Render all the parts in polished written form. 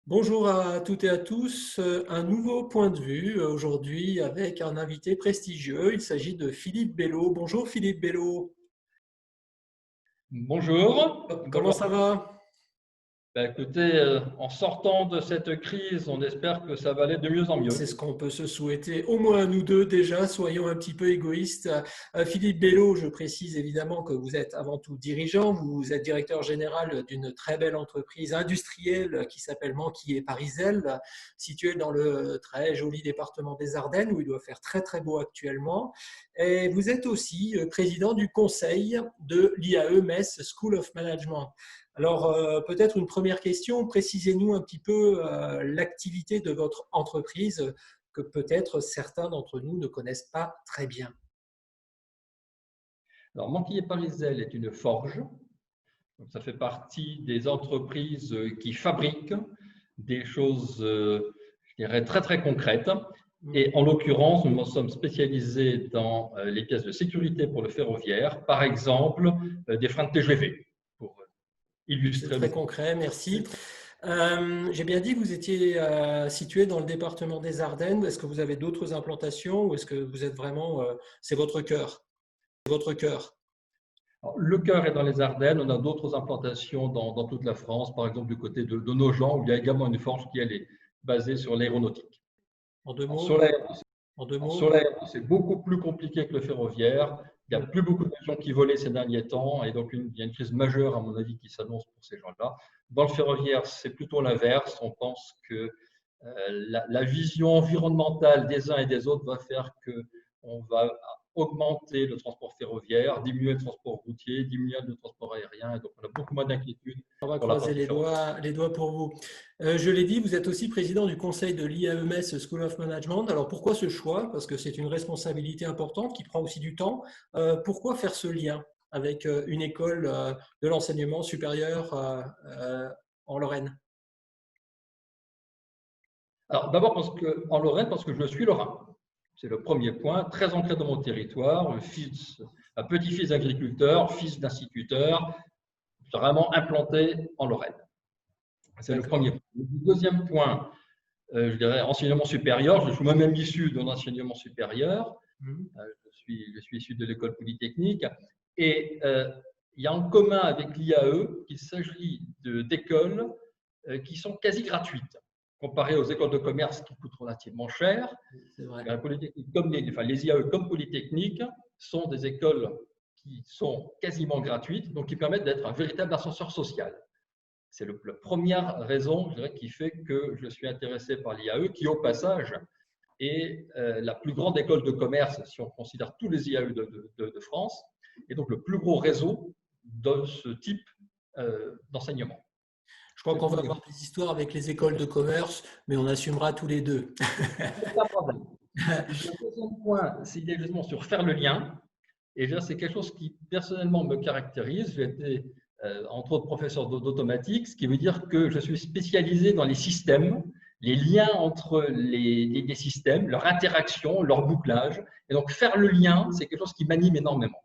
Bonjour à toutes et à tous. Un nouveau point de vue aujourd'hui avec un invité prestigieux. Il s'agit de Philippe Bello. Bonjour Philippe Bello. Bonjour. Comment ça va? Écoutez, en sortant de cette crise, on espère que ça va aller de mieux en mieux. C'est ce qu'on peut se souhaiter, au moins à nous deux déjà, soyons un petit peu égoïstes. Philippe Bello, je précise évidemment que vous êtes avant tout dirigeant, vous êtes directeur général d'une très belle entreprise industrielle qui s'appelle Manquillet Parisel, située dans le très joli département des Ardennes où il doit faire très très beau actuellement. Et vous êtes aussi président du conseil de l'IAE Metz School of Management. Alors, peut-être une première question, précisez-nous un petit peu l'activité de votre entreprise que peut-être certains d'entre nous ne connaissent pas très bien. Alors, Manquillet Parisel est une forge. Donc, ça fait partie des entreprises qui fabriquent des choses, je dirais, très, très concrètes. Et en l'occurrence, nous nous sommes spécialisés dans les pièces de sécurité pour le ferroviaire, par exemple, des freins de TGV, pour illustrer. C'est très concret, merci. J'ai bien dit que vous étiez situé dans le département des Ardennes. Est-ce que vous avez d'autres implantations ou est-ce que vous êtes vraiment, c'est votre cœur? C'est votre cœur. Alors, le cœur est dans les Ardennes. On a d'autres implantations dans toute la France, par exemple du côté de Nogent, où il y a également une forge qui elle, est basée sur l'aéronautique. En deux mots? Sur l'aéro, c'est beaucoup plus compliqué que le ferroviaire. Il n'y a plus beaucoup d'avions qui volaient ces derniers temps et donc il y a une crise majeure, à mon avis, qui s'annonce pour ces gens-là. Dans le ferroviaire, c'est plutôt l'inverse. On pense que la vision environnementale des uns et des autres va faire qu'on va augmenter le transport ferroviaire, diminuer le transport routier, diminuer le transport aérien. Et donc, on a beaucoup moins d'inquiétudes. On va croiser les doigts pour vous. Je l'ai dit, vous êtes aussi président du conseil de l'IAEMS School of Management. Alors, pourquoi ce choix? Parce que c'est une responsabilité importante qui prend aussi du temps. Pourquoi faire ce lien avec une école de l'enseignement supérieur en Lorraine? Alors, d'abord, en Lorraine, parce que je suis lorrain. C'est le premier point, très ancré dans mon territoire, un petit-fils d'agriculteur, fils d'instituteur, vraiment implanté en Lorraine. C'est le premier point. Le deuxième point, je dirais enseignement supérieur. Je suis moi-même issu d'un enseignement supérieur. Je suis issu de l'école polytechnique. Et il y a en commun avec l'IAE qu'il s'agit d'écoles qui sont quasi gratuites, comparées aux écoles de commerce qui coûtent relativement cher. Les IAE comme Polytechnique sont des écoles qui sont quasiment gratuites, donc qui permettent d'être un véritable ascenseur social. C'est la première raison, je dirais, qui fait que je suis intéressé par l'IAE, qui au passage est la plus grande école de commerce, si on considère tous les IAE de France, et donc le plus gros réseau de ce type d'enseignement. Je crois qu'on va avoir des histoires avec les écoles de commerce, mais on assumera tous les deux. Le deuxième point, c'est justement sur faire le lien. Et c'est quelque chose qui personnellement me caractérise. J'ai été entre autres professeur d'automatique, ce qui veut dire que je suis spécialisé dans les systèmes, les liens entre les systèmes, leur interaction, leur bouclage. Et donc faire le lien, c'est quelque chose qui m'anime énormément.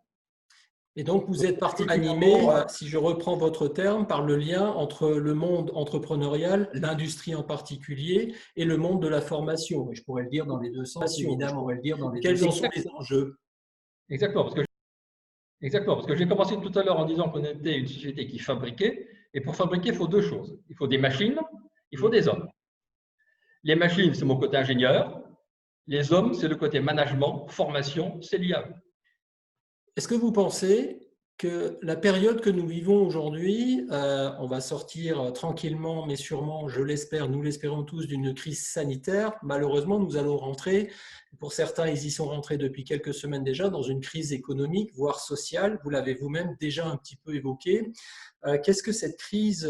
Et donc, vous êtes particulièrement animé, si je reprends votre terme, par le lien entre le monde entrepreneurial, l'industrie en particulier, et le monde de la formation. Et je pourrais le dire dans les deux sens, évidemment. Quels en sont les enjeux? Exactement, parce que j'ai commencé tout à l'heure en disant qu'on était une société qui fabriquait. Et pour fabriquer, il faut deux choses. Il faut des machines, il faut des hommes. Les machines, c'est mon côté ingénieur. Les hommes, c'est le côté management, formation, c'est l'IAE. Est-ce que vous pensez que la période que nous vivons aujourd'hui, on va sortir tranquillement, mais sûrement, je l'espère, nous l'espérons tous, d'une crise sanitaire. Malheureusement, nous allons rentrer, pour certains, ils y sont rentrés depuis quelques semaines déjà, dans une crise économique, voire sociale. Vous l'avez vous-même déjà un petit peu évoqué. Qu'est-ce que cette crise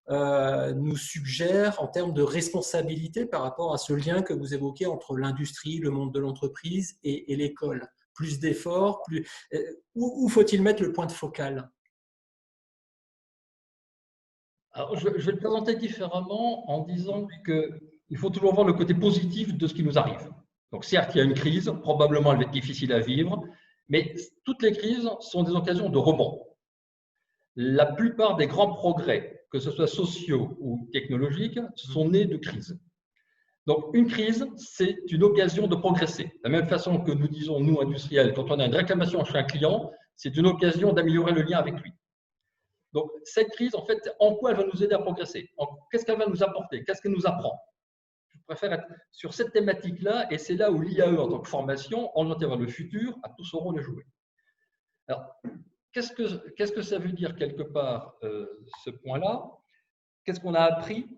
nous suggère en termes de responsabilité par rapport à ce lien que vous évoquez entre l'industrie, le monde de l'entreprise et l'école? Plus d'efforts, où faut-il mettre le point de focal? Alors, je vais le présenter différemment en disant qu'il faut toujours voir le côté positif de ce qui nous arrive. Donc, certes, il y a une crise, probablement elle va être difficile à vivre, mais toutes les crises sont des occasions de rebond. La plupart des grands progrès, que ce soit sociaux ou technologiques, sont nés de crises. Donc, une crise, c'est une occasion de progresser. De la même façon que nous disons, nous, industriels, quand on a une réclamation chez un client, c'est une occasion d'améliorer le lien avec lui. Donc, cette crise, en fait, en quoi elle va nous aider à progresser? Qu'est-ce qu'elle va nous apporter? Qu'est-ce qu'elle nous apprend? Je préfère être sur cette thématique-là, et c'est là où l'IAE, en tant que formation, orientée vers le futur, a tout son rôle à jouer. Alors, qu'est-ce que ça veut dire quelque part, ce point-là? Qu'est-ce qu'on a appris?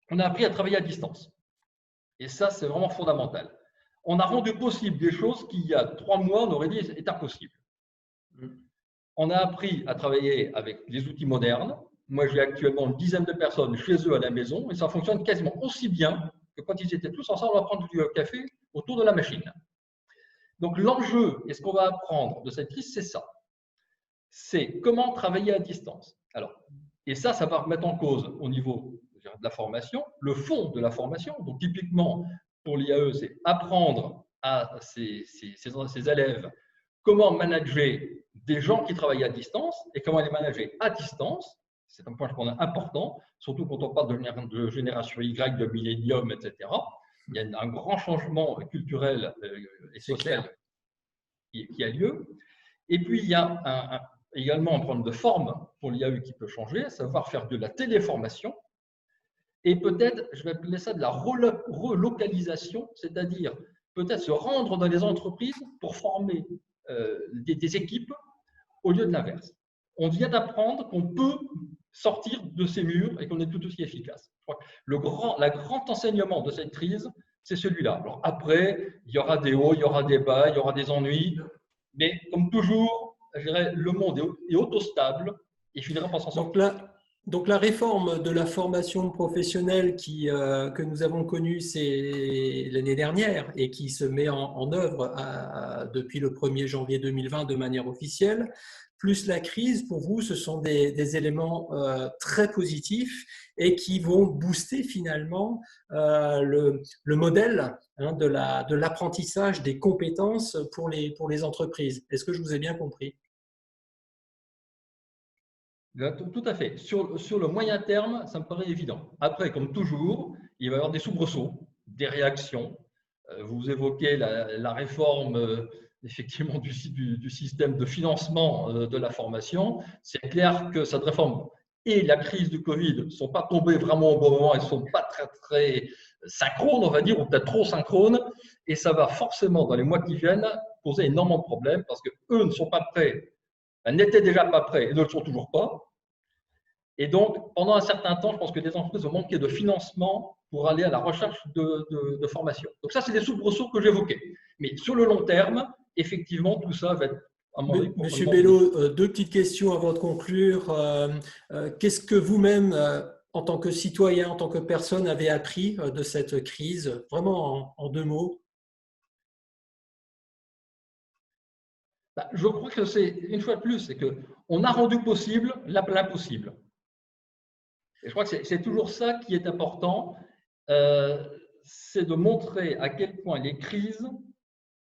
On a appris à travailler à distance. Et ça, c'est vraiment fondamental. On a rendu possible des choses qui, il y a 3 mois, on aurait dit est impossible. On a appris à travailler avec les outils modernes. Moi, j'ai actuellement une dizaine de personnes chez eux à la maison et ça fonctionne quasiment aussi bien que quand ils étaient tous ensemble à prendre du café autour de la machine. Donc, l'enjeu et ce qu'on va apprendre de cette crise, c'est ça. C'est comment travailler à distance. Alors, et ça va remettre en cause au niveau de la formation, le fond de la formation. Donc, typiquement, pour l'IAE, c'est apprendre à ses élèves comment manager des gens qui travaillent à distance et comment les manager à distance. C'est un point, je pense, important, surtout quand on parle de génération Y, de millénium, etc. Il y a un grand changement culturel et social qui a lieu. Et puis, il y a également un problème de forme pour l'IAE qui peut changer, savoir faire de la téléformation. Et peut-être, je vais appeler ça de la relocalisation, c'est-à-dire peut-être se rendre dans les entreprises pour former des équipes au lieu de l'inverse. On vient d'apprendre qu'on peut sortir de ces murs et qu'on est tout aussi efficace. Je crois que le grand enseignement de cette crise, c'est celui-là. Alors après, il y aura des hauts, il y aura des bas, il y aura des ennuis, mais comme toujours, je dirais, le monde est autostable et finira par s'en sortir. Donc la réforme de la formation professionnelle que nous avons connue l'année dernière et qui se met en œuvre depuis le 1er janvier 2020 de manière officielle, plus la crise, pour vous, ce sont des éléments très positifs et qui vont booster finalement le modèle de l'apprentissage des compétences pour les entreprises. Est-ce que je vous ai bien compris? Tout à fait. Sur le moyen terme, ça me paraît évident. Après, comme toujours, il va y avoir des soubresauts, des réactions. Vous évoquez la réforme effectivement du système de financement de la formation. C'est clair que cette réforme et la crise du Covid ne sont pas tombées vraiment au bon moment, elles ne sont pas très, très synchrones, on va dire, ou peut-être trop synchrones. Et ça va forcément, dans les mois qui viennent, poser énormément de problèmes parce qu'eux ne sont pas prêts. Elles n'étaient déjà pas prêts et ne le sont toujours pas. Et donc, pendant un certain temps, je pense que les entreprises ont manqué de financement pour aller à la recherche de formation. Donc ça, c'est des soubresauts que j'évoquais. Mais sur le long terme, effectivement, tout ça va être, à mon avis, Monsieur Bello, 2 petites questions avant de conclure. Qu'est-ce que vous-même, en tant que citoyen, en tant que personne, avez appris de cette crise, vraiment en 2 mots? Je crois que c'est, une fois de plus, c'est qu'on a rendu possible l'impossible. Et je crois que c'est toujours ça qui est important, c'est de montrer à quel point les crises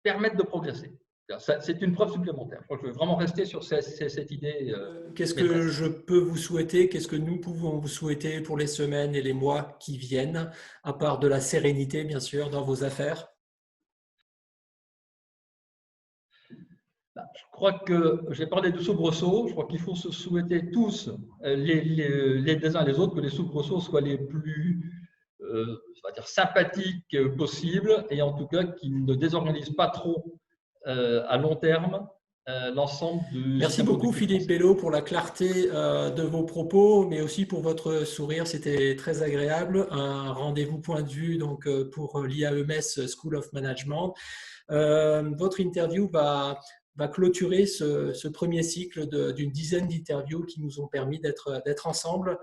permettent de progresser. C'est une preuve supplémentaire. Je crois que je veux vraiment rester sur cette idée. Qu'est-ce que je peux vous souhaiter? Qu'est-ce que nous pouvons vous souhaiter pour les semaines et les mois qui viennent, à part de la sérénité, bien sûr, dans vos affaires? Je crois que j'ai parlé de soubresauts. Je crois qu'il faut se souhaiter tous, les uns les autres, que les soubresauts soient les plus on va dire sympathiques possibles et en tout cas qu'ils ne désorganisent pas trop à long terme l'ensemble du. Merci beaucoup Philippe Bello pour la clarté de vos propos, mais aussi pour votre sourire, c'était très agréable. Un rendez-vous point de vue donc, pour l'IAEMS School of Management. Votre interview va clôturer ce premier cycle d'une dizaine d'interviews qui nous ont permis d'être ensemble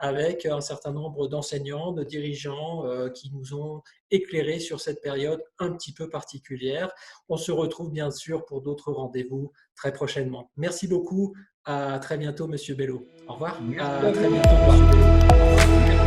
avec un certain nombre d'enseignants, de dirigeants qui nous ont éclairés sur cette période un petit peu particulière. On se retrouve bien sûr pour d'autres rendez-vous très prochainement. Merci beaucoup. À très bientôt, Monsieur Bello. Au revoir. Merci À à très vous. bientôt, Au Monsieur revoir. Bello. Au revoir.